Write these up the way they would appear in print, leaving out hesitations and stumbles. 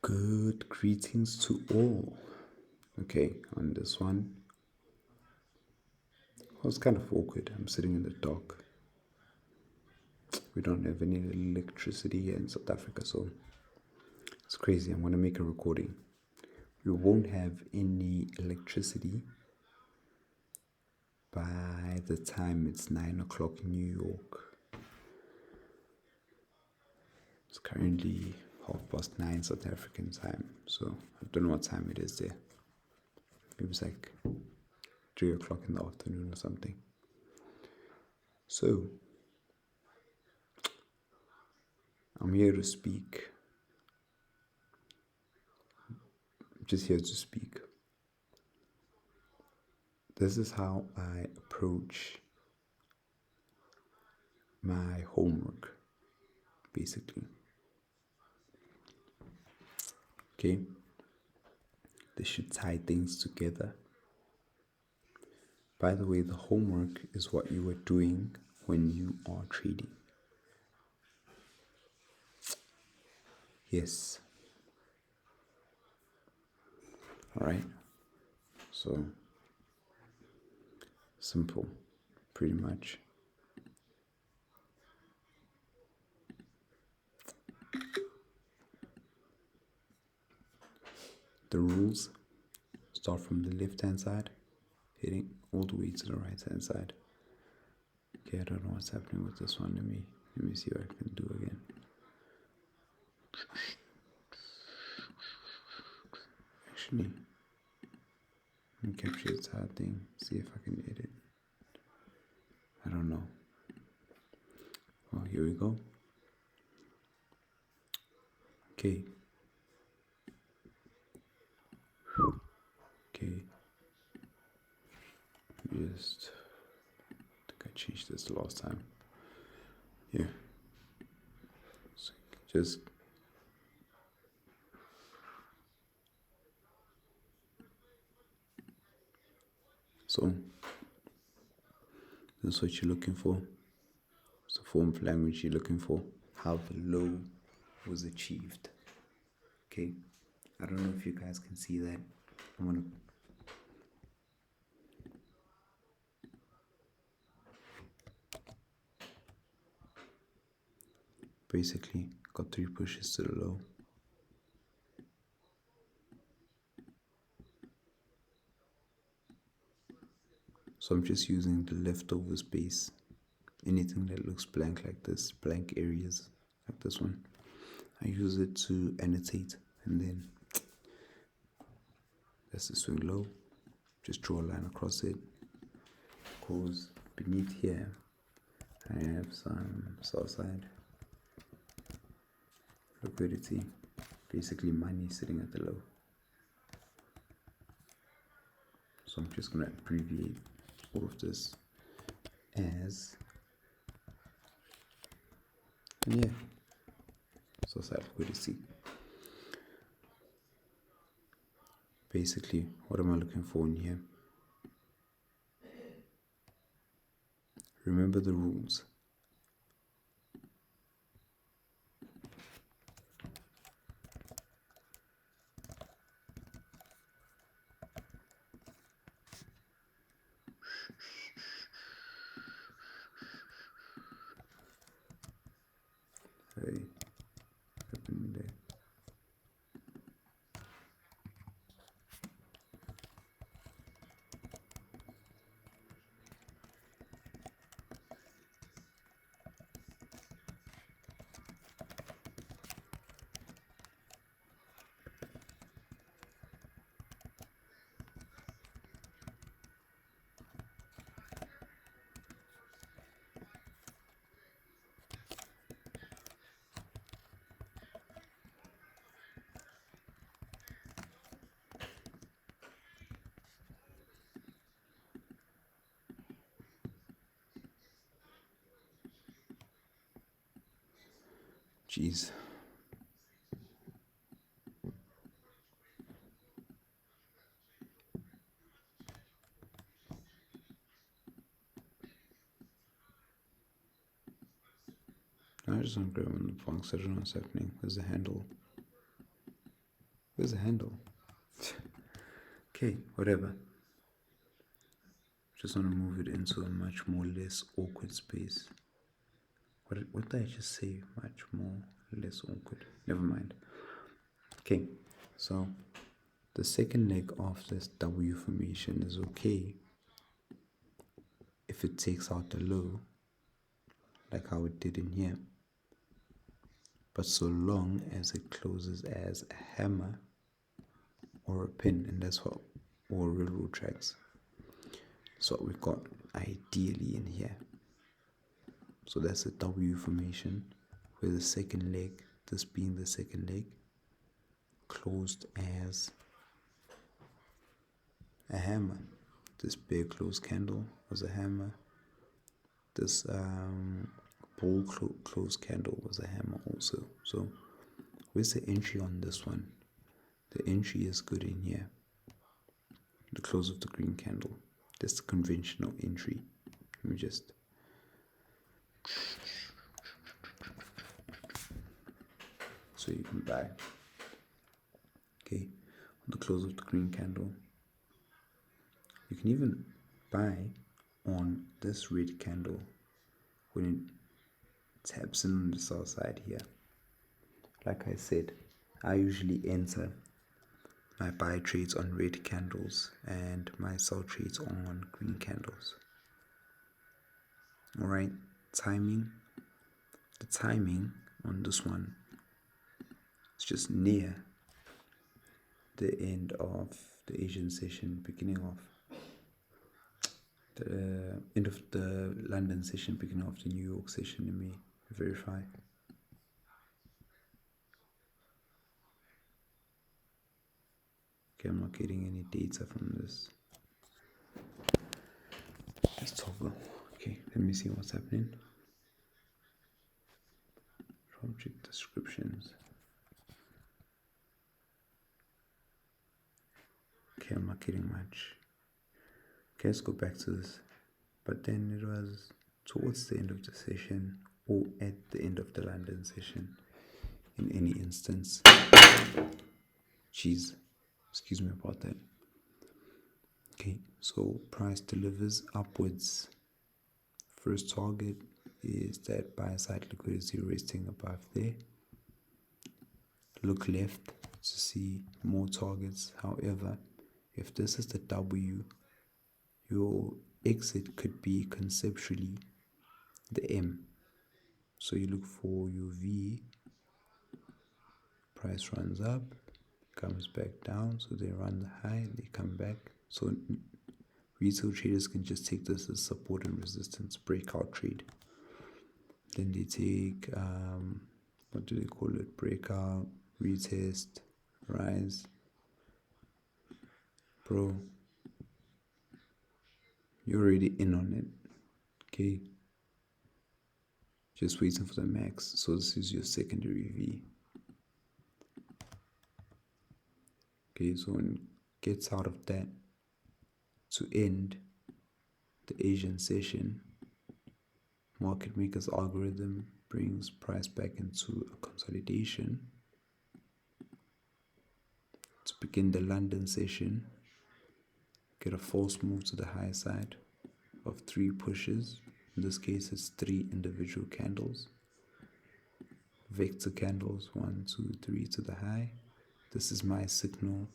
Good greetings to all. Okay, on this one, it was kind of awkward. I'm sitting in the dark. We don't have any electricity here in South Africa, so it's crazy. I'm gonna make a recording. We won't have any electricity by the time it's 9 o'clock in New York. It's currently 9:30 South African time, so I don't know what time it is there. Maybe it's like 3 o'clock in the afternoon or something. So, I'm here to speak. I'm just here to speak. This is how I approach my homework, basically. Okay? This should tie things together. By the way, the homework is what you are doing when you are trading. Yes. Alright? So, simple, pretty much. The rules start from the left hand side, heading all the way to the right hand side. Okay, I don't know what's happening with this one. Let me see what I can do again. Actually, let me capture the entire thing, see if I can edit. I don't know. Well, here we go. Okay. Okay. Just, I think I changed this the last time. Yeah. So just so this is what you're looking for. It's the form of language you're looking for. How the low was achieved. Okay. I don't know if you guys can see that. I'm gonna basically got 3 pushes to the low. So I'm just using the leftover space. Anything that looks blank like this, blank areas like this one, I use it to annotate, and then that's the swing low. Just draw a line across it. Because beneath here, I have some sell side liquidity, basically money sitting at the low. So I'm just going to abbreviate all of this as, yeah, sell side liquidity. Basically, what am I looking for in here? Remember the rules. Hey, happening there. Jeez. I just don't grab on the punks. I don't know what's happening. There's a handle. Where's the handle? Okay, whatever. Just want to move it into a much more less awkward space. What did I just say? Much more less awkward. Never mind. Okay, so the second leg of this W formation is okay if it takes out the low, like how it did in here, but so long as it closes as a hammer or a pin, and that's what all railroad tracks. So what we got ideally in here. So that's a W formation where the second leg, this being the second leg, closed as a hammer. This bear closed candle was a hammer. This bull closed candle was a hammer also. So where's the entry on this one? The entry is good in here. The close of the green candle. That's the conventional entry. Let me just so you can buy. Okay, on the close of the green candle. You can even buy on this red candle when it taps in on the sell side here. Like I said, I usually enter my buy trades on red candles and my sell trades on green candles. Alright, timing. The timing on this one is just near the end of the Asian session, beginning of the end of the London session, beginning of the New York session. Let me verify. Okay, I'm not getting any data from this. Let's toggle. Okay, let me see what's happening. Object descriptions. Okay, I'm not getting much. Okay, let's go back to this. But then it was towards the end of the session or at the end of the London session in any instance. Jeez, excuse me about that. Okay, so price delivers upwards. First target is that buy side liquidity resting above there. Look left to see more targets. However, if this is the W, your exit could be conceptually the M. So you look for your V, price runs up, comes back down, so they run the high, they come back. So retail traders can just take this as support and resistance, breakout trade. Then they take, what do they call it? Breakout, retest, rise. Bro, you're already in on it. Okay. Just waiting for the max. So this is your secondary V. Okay, so when it gets out of that to end the Asian session, market maker's algorithm brings price back into a consolidation to begin the London session. Get a false move to the high side of 3 pushes. In this case, it's 3 individual candles, vector candles, 1, 2, 3 to the high. This is my signal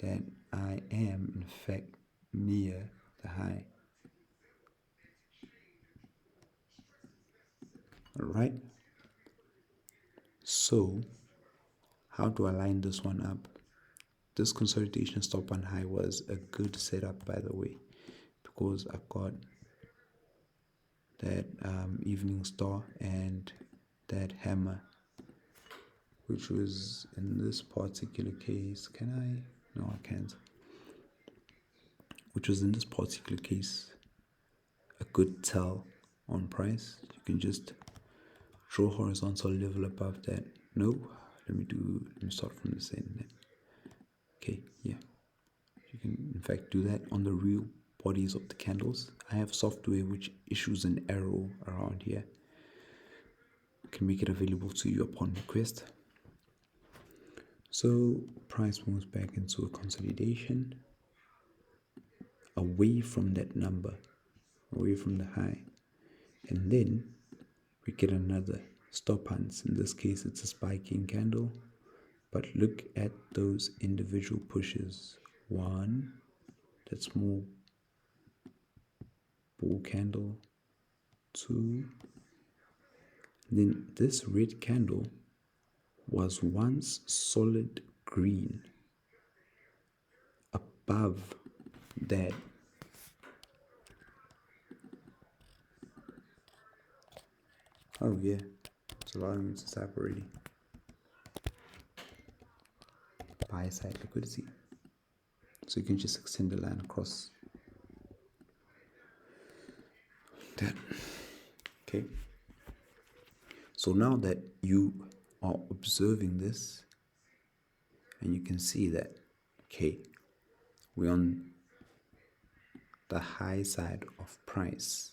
that I am in fact near the high. Alright, so how do I line this one up? This consolidation stop on high was a good setup, by the way, because I got that evening star and that hammer, which was in this particular case. Can I? No, I can't. Which was in this particular case a good tell on price. You can just draw horizontal level above that. No, let me start from this end then. Okay, yeah. You can in fact do that on the real bodies of the candles. I have software which issues an arrow around here. I can make it available to you upon request. So price moves back into a consolidation away from that number, away from the high. And then we get another stop hunts. In this case, it's a spiking candle. But look at those individual pushes. One, that's more bull candle. Two, then this red candle was once solid green above that. Oh yeah, it's allowing me to tap already. Buy side liquidity. So you can just extend the line across that. Okay. So now that you are observing this, and you can see that, okay, we're on the high side of price,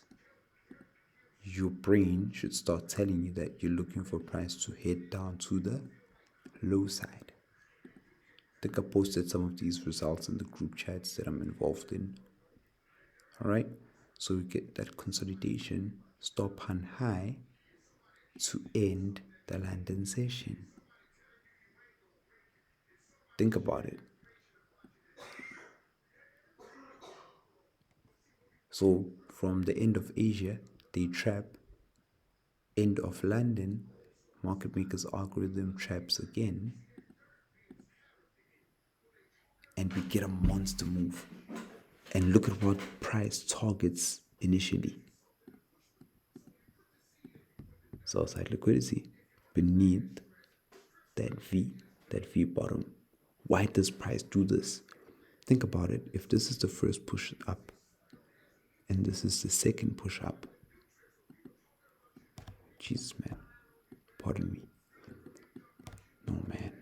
your brain should start telling you that you're looking for price to head down to the low side. I think I posted some of these results in the group chats that I'm involved in. Alright, so we get that consolidation, stop on high to end the London session. Think about it. So from the end of Asia, they trap, end of London, market makers algorithm traps again, and we get a monster move. And look at what price targets initially. Sell side liquidity beneath that V bottom. Why does price do this? Think about it. If this is the first push up and this is the second push up, Jesus, man, pardon me. No, man.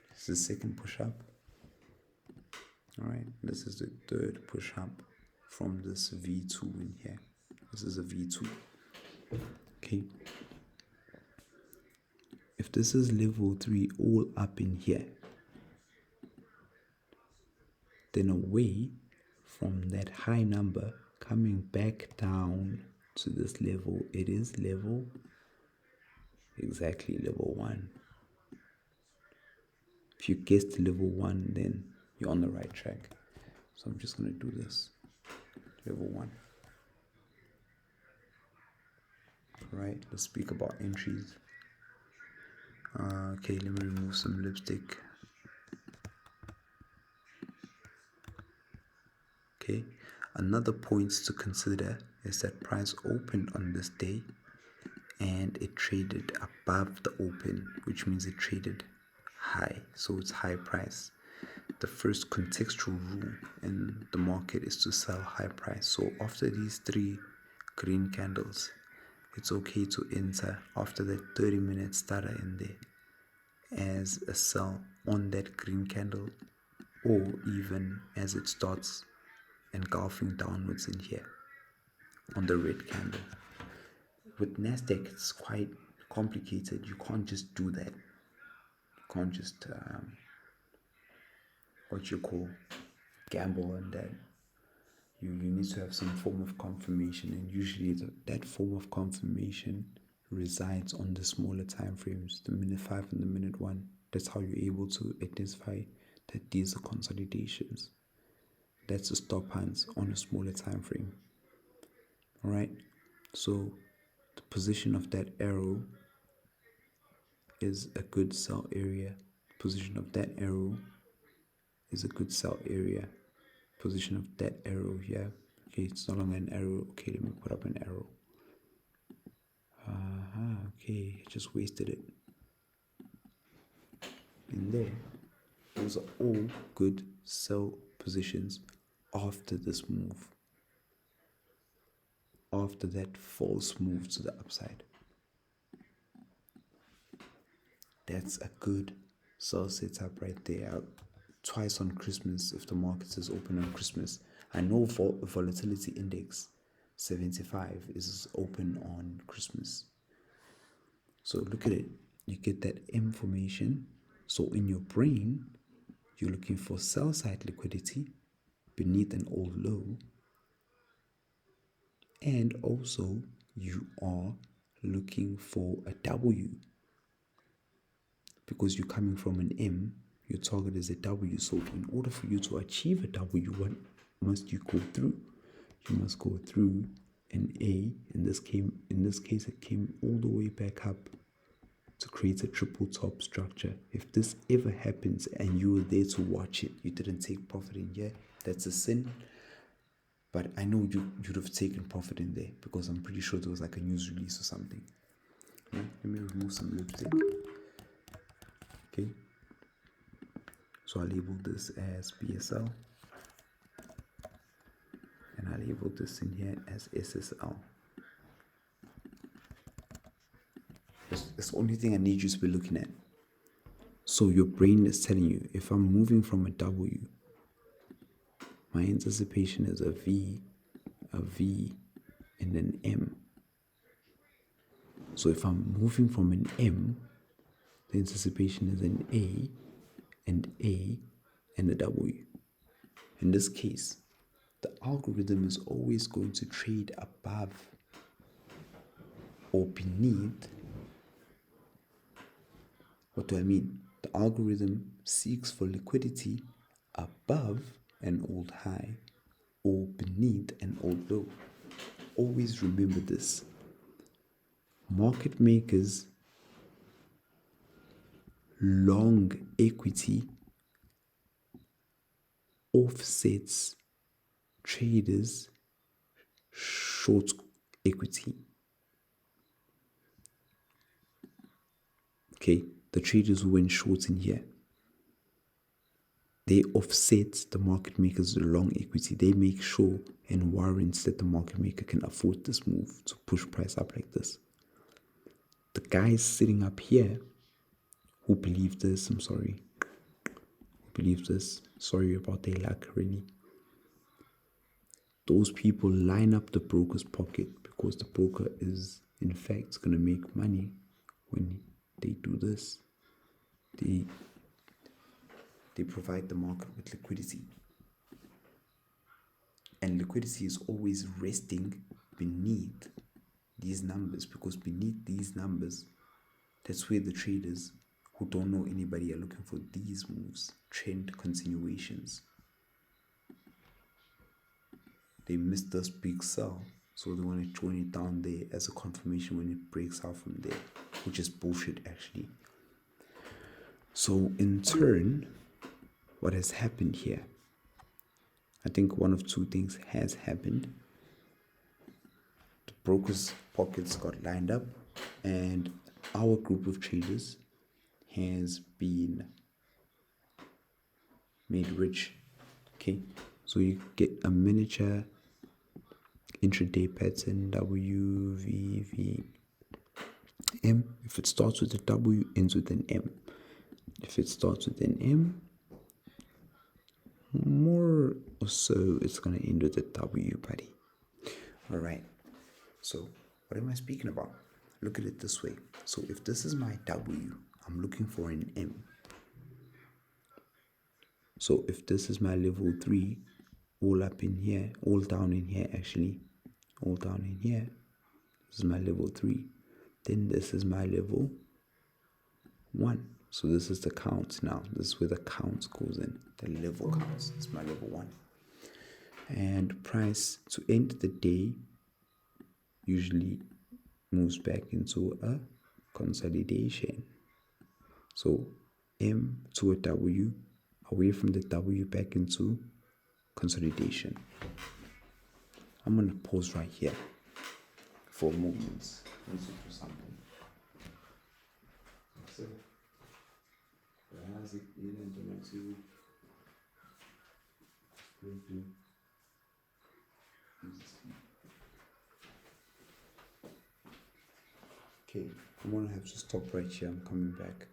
This is the second push up. Alright, this is the third push up from this V2 in here. This is a V2. Okay. If this is level 3 all up in here, then away from that high number coming back down to this level, it is exactly level 1. If you guessed level 1, then you're on the right track. So I'm just going to do this. Level 1. Alright, let's speak about entries. Okay, let me remove some lipstick. Okay, another point to consider is that price opened on this day and it traded above the open, which means it traded high, so it's high price. The first contextual rule in the market is to sell high price. So after these 3 green candles, it's okay to enter after that 30-minute starter in there as a sell on that green candle, or even as it starts engulfing downwards in here on the red candle. With Nasdaq, it's quite complicated. You can't just do that. You can't just gamble on that. You need to have some form of confirmation, and usually that form of confirmation resides on the smaller time frames, the minute 5 and the minute 1. That's how you're able to identify that these are consolidations. That's the stop hands on a smaller time frame. Alright, so the position of that arrow is a good sell area. Position of that arrow is a good sell area. Position of that arrow here. Okay, it's no longer an arrow. Okay, let me put up an arrow. Okay, just wasted it. In there, those are all good sell positions after this move. After that false move to the upside. That's a good sell setup right there. Twice on Christmas, if the market is open on Christmas. I know volatility index 75 is open on Christmas. So look at it. you get that M formation. So in your brain, you're looking for sell side liquidity beneath an old low, and also you are looking for a W, because you're coming from an M, your target is a W. So in order for you to achieve a W, what must you go through? You must go through an A. In this case, it came all the way back up to create a triple top structure. If this ever happens and you were there to watch it, you didn't take profit in here, that's a sin. But I know you'd have taken profit in there, because I'm pretty sure there was like a news release or something. Yeah, let me remove some lipstick. Okay. So I labeled this as BSL. And I labeled this in here as SSL. That's the only thing I need you to be looking at. So your brain is telling you, if I'm moving from a W, my anticipation is a V, and an M. So if I'm moving from an M, the anticipation is an A, and a W. In this case, the algorithm is always going to trade above or beneath. What do I mean? The algorithm seeks for liquidity above an old high or beneath an old low. Always remember this. Market makers long equity offsets traders short equity. Okay, the traders who went short in here, they offset the market makers long equity. They make sure and warrants that the market maker can afford this move to push price up like this. The guys sitting up here who believe this, sorry about their luck, really. Those people line up the broker's pocket, because the broker is in fact going to make money when they do this. They provide the market with liquidity. And liquidity is always resting beneath these numbers, because beneath these numbers, that's where the traders who don't know anybody are looking for these moves, trend continuations. They missed this big sell, so they want to join it down there as a confirmation when it breaks out from there, which is bullshit actually. So in turn, what has happened here? I think one of two things has happened. The brokers' pockets got lined up, and our group of traders has been made rich. Okay, so you get a miniature intraday pattern WVVM. If it starts with a W, ends with an M. If it starts with an M, more or so it's gonna end with a W, buddy. All right. So what am I speaking about? Look at it this way. So if this is my W, I'm looking for an M. So if this is my level 3, all up in here, all down in here actually, all down in here, this is my level 3. Then this is my level 1. So this is the count now. This is where the count goes in. The level counts. It's my level 1. And price to end the day usually moves back into a consolidation. So M to a W, away from the W back into consolidation. I'm going to pause right here for moments. Let's do something. So, okay, I'm going to have to stop right here. I'm coming back.